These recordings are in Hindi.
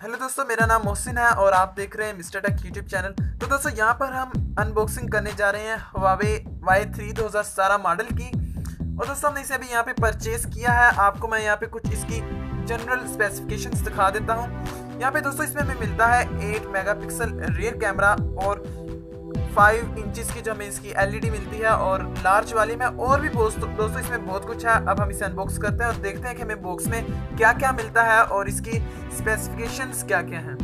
हेलो दोस्तों, मेरा नाम मोहसिन है और आप देख रहे हैं मिस्टर टेक यूट्यूब चैनल। तो दोस्तों यहाँ पर हम अनबॉक्सिंग करने जा रहे हैं Huawei Y3 2017 मॉडल की। और दोस्तों हमने इसे अभी यहाँ पे परचेज़ किया है। आपको मैं यहाँ पे कुछ इसकी जनरल स्पेसिफिकेशंस दिखा देता हूँ। यहाँ पे दोस्तों इसमें हमें मिलता है 8 मेगापिक्सल रियर कैमरा और 5 इंचेस की जो हमें इसकी एलईडी मिलती है और लार्ज वाली में और भी दोस्तों इसमें बहुत कुछ है। अब हम इसे अनबॉक्स करते हैं और देखते हैं कि हमें बॉक्स में क्या क्या मिलता है और इसकी स्पेसिफिकेशंस क्या क्या हैं।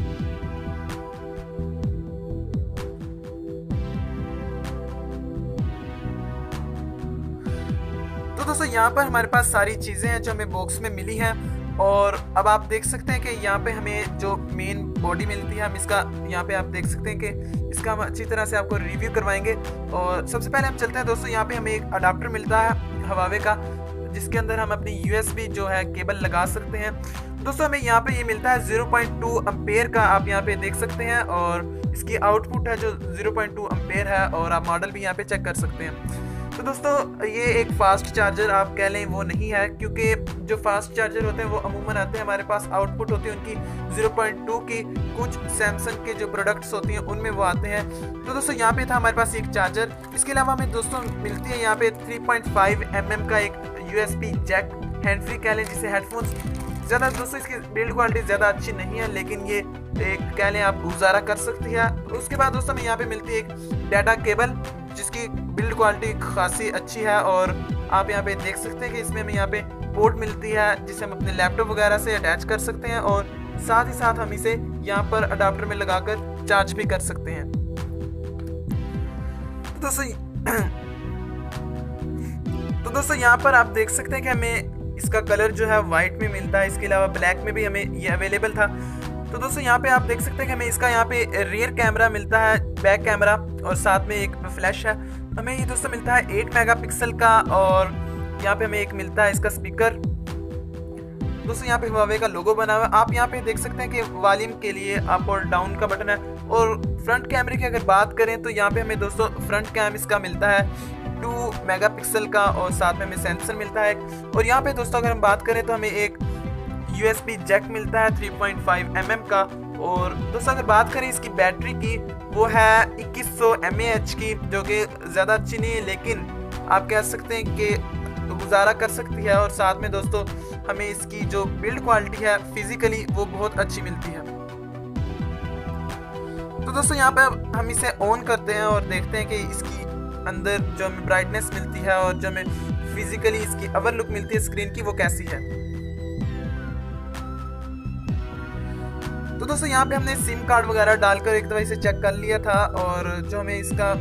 तो दोस्तों यहाँ पर हमारे पास सारी चीज़ें हैं जो हमें बॉक्स में मिली हैं। और अब आप देख सकते हैं कि यहाँ पे हमें जो मेन बॉडी मिलती है, हम इसका यहाँ पे आप देख सकते हैं कि इसका हम अच्छी तरह से आपको रिव्यू करवाएंगे। और सबसे पहले हम चलते हैं दोस्तों, यहाँ पे हमें एक अडाप्टर मिलता है Huawei का, जिसके अंदर हम अपनी USB जो है केबल लगा सकते हैं। दोस्तों हमें यहाँ पे ये मिलता है 0.2 एम्पेयर का, आप यहाँ पे देख सकते हैं। और इसकी आउटपुट है जो 0.2 एम्पेयर है और आप मॉडल भी यहाँ पे चेक कर सकते हैं। तो दोस्तों ये एक फास्ट चार्जर आप कह लें वो नहीं है, क्योंकि जो फास्ट चार्जर होते हैं वो अमूमन आते हैं, हमारे पास आउटपुट होती है उनकी 0.2 की। कुछ सैमसंग के जो प्रोडक्ट्स होती हैं उनमें वो आते हैं। तो दोस्तों यहाँ पे था हमारे पास एक चार्जर। इसके अलावा हमें दोस्तों मिलती है यहाँ पे 3.5 mm का एक USB जैक, हैंड फ्री कह लें जिसे हेडफोन्स। ज़्यादा दोस्तों इसकी बिल्ड क्वालिटी ज़्यादा अच्छी नहीं है, लेकिन ये एक कह लें आप गुजारा कर सकती है। उसके बाद दोस्तों हमें यहाँ पे मिलती है एक डाटा केबल, जिसकी बिल्ड क्वालिटी खासी अच्छी है। और आप यहाँ पे देख सकते हैं कि इसमें हमें यहाँ पे पोर्ट मिलती है जिसे हम अपने लैपटॉप वगैरह से अटैच कर सकते हैं और साथ ही साथ हम इसे यहाँ पर अडाप्टर में लगाकर चार्ज भी कर सकते हैं। तो दोस्तों यहाँ पर आप देख सकते हैं कि हमें इसका कलर जो है वाइट में मिलता है। इसके अलावा ब्लैक में भी हमें ये अवेलेबल था। तो दोस्तों यहाँ पे आप देख सकते हैं कि हमें इसका यहाँ पे रियर कैमरा मिलता है, बैक कैमरा, और साथ में एक फ्लैश है। हमें ये दोस्तों मिलता है 8 मेगापिक्सल का। और यहाँ पे हमें एक मिलता है इसका स्पीकर। दोस्तों यहाँ पे Huawei का लोगो बना हुआ है। आप यहाँ पे देख सकते हैं कि वॉल्यूम के लिए अप और डाउन का बटन है। और फ्रंट कैमरे की अगर बात करें तो यहाँ पे हमें दोस्तों फ्रंट कैम इसका मिलता है 2 मेगापिक्सल का और साथ में हमें सेंसर मिलता है। और यहाँ पे दोस्तों अगर हम बात करें तो हमें एक USB जैक मिलता है 3.5 mm का। और दोस्तों अगर बात करें इसकी बैटरी की, वो है 2100 mAh की, जो कि ज़्यादा अच्छी नहीं है, लेकिन आप कह सकते हैं कि गुजारा कर सकती है। और साथ में दोस्तों हमें इसकी जो बिल्ड क्वालिटी है फिजिकली वो बहुत अच्छी मिलती है। तो दोस्तों यहाँ पे हम इसे ऑन करते हैं और देखते हैं कि इसकी अंदर जो हमें ब्राइटनेस मिलती है और जो हमें फिजिकली इसकी अवर लुक मिलती है स्क्रीन की, वो कैसी है। तो दोस्तों यहाँ पे हमने सिम कार्ड वगैरह डालकर एक दफ़ा इसे चेक कर लिया था और जो हमें इसका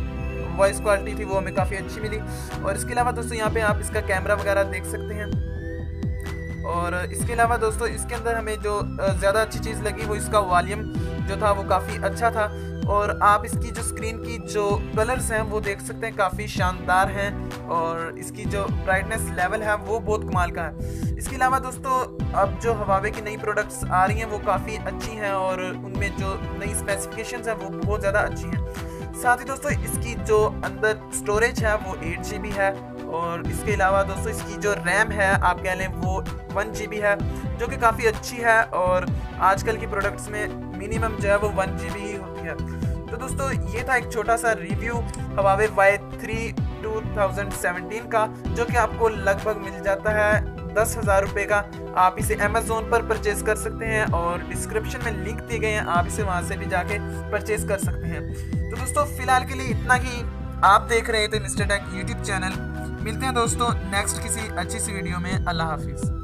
वॉइस क्वालिटी थी वो हमें काफ़ी अच्छी मिली। और इसके अलावा दोस्तों यहाँ पे आप इसका कैमरा वगैरह देख सकते हैं। और इसके अलावा दोस्तों इसके अंदर हमें जो ज़्यादा अच्छी चीज़ लगी वो इसका वॉल्यूम जो था वो काफ़ी अच्छा था। और आप इसकी जो स्क्रीन की जो कलर्स हैं वो देख सकते हैं, काफ़ी शानदार हैं। और इसकी जो ब्राइटनेस लेवल है वो बहुत कमाल का है। इसके अलावा दोस्तों अब जो Huawei की नई प्रोडक्ट्स आ रही हैं वो काफ़ी अच्छी हैं और उनमें जो नई स्पेसिफिकेशंस हैं वो बहुत ज़्यादा अच्छी हैं। साथ ही दोस्तों इसकी जो अंदर स्टोरेज है वो 8 GB है। और इसके अलावा दोस्तों इसकी जो रैम है आप कह लें वो 1 GB है, जो कि काफ़ी अच्छी है। और आजकल की प्रोडक्ट्स में मिनिमम जो है वो 1 GB ही होती है। तो दोस्तों ये था एक छोटा सा रिव्यू Huawei Y3 2017 का, जो कि आपको लगभग मिल जाता है 10,000 रुपये का। आप इसे Amazon पर परचेज़ कर सकते हैं और डिस्क्रिप्शन में लिंक दिए गए हैं, आप इसे वहाँ से भी जाके परचेज़ कर सकते हैं। तो दोस्तों फिलहाल के लिए इतना ही। आप देख रहे थे मिस्टर टेक यूट्यूब चैनल। मिलते हैं दोस्तों नेक्स्ट किसी अच्छी सी वीडियो में। अल्लाह हाफिज़।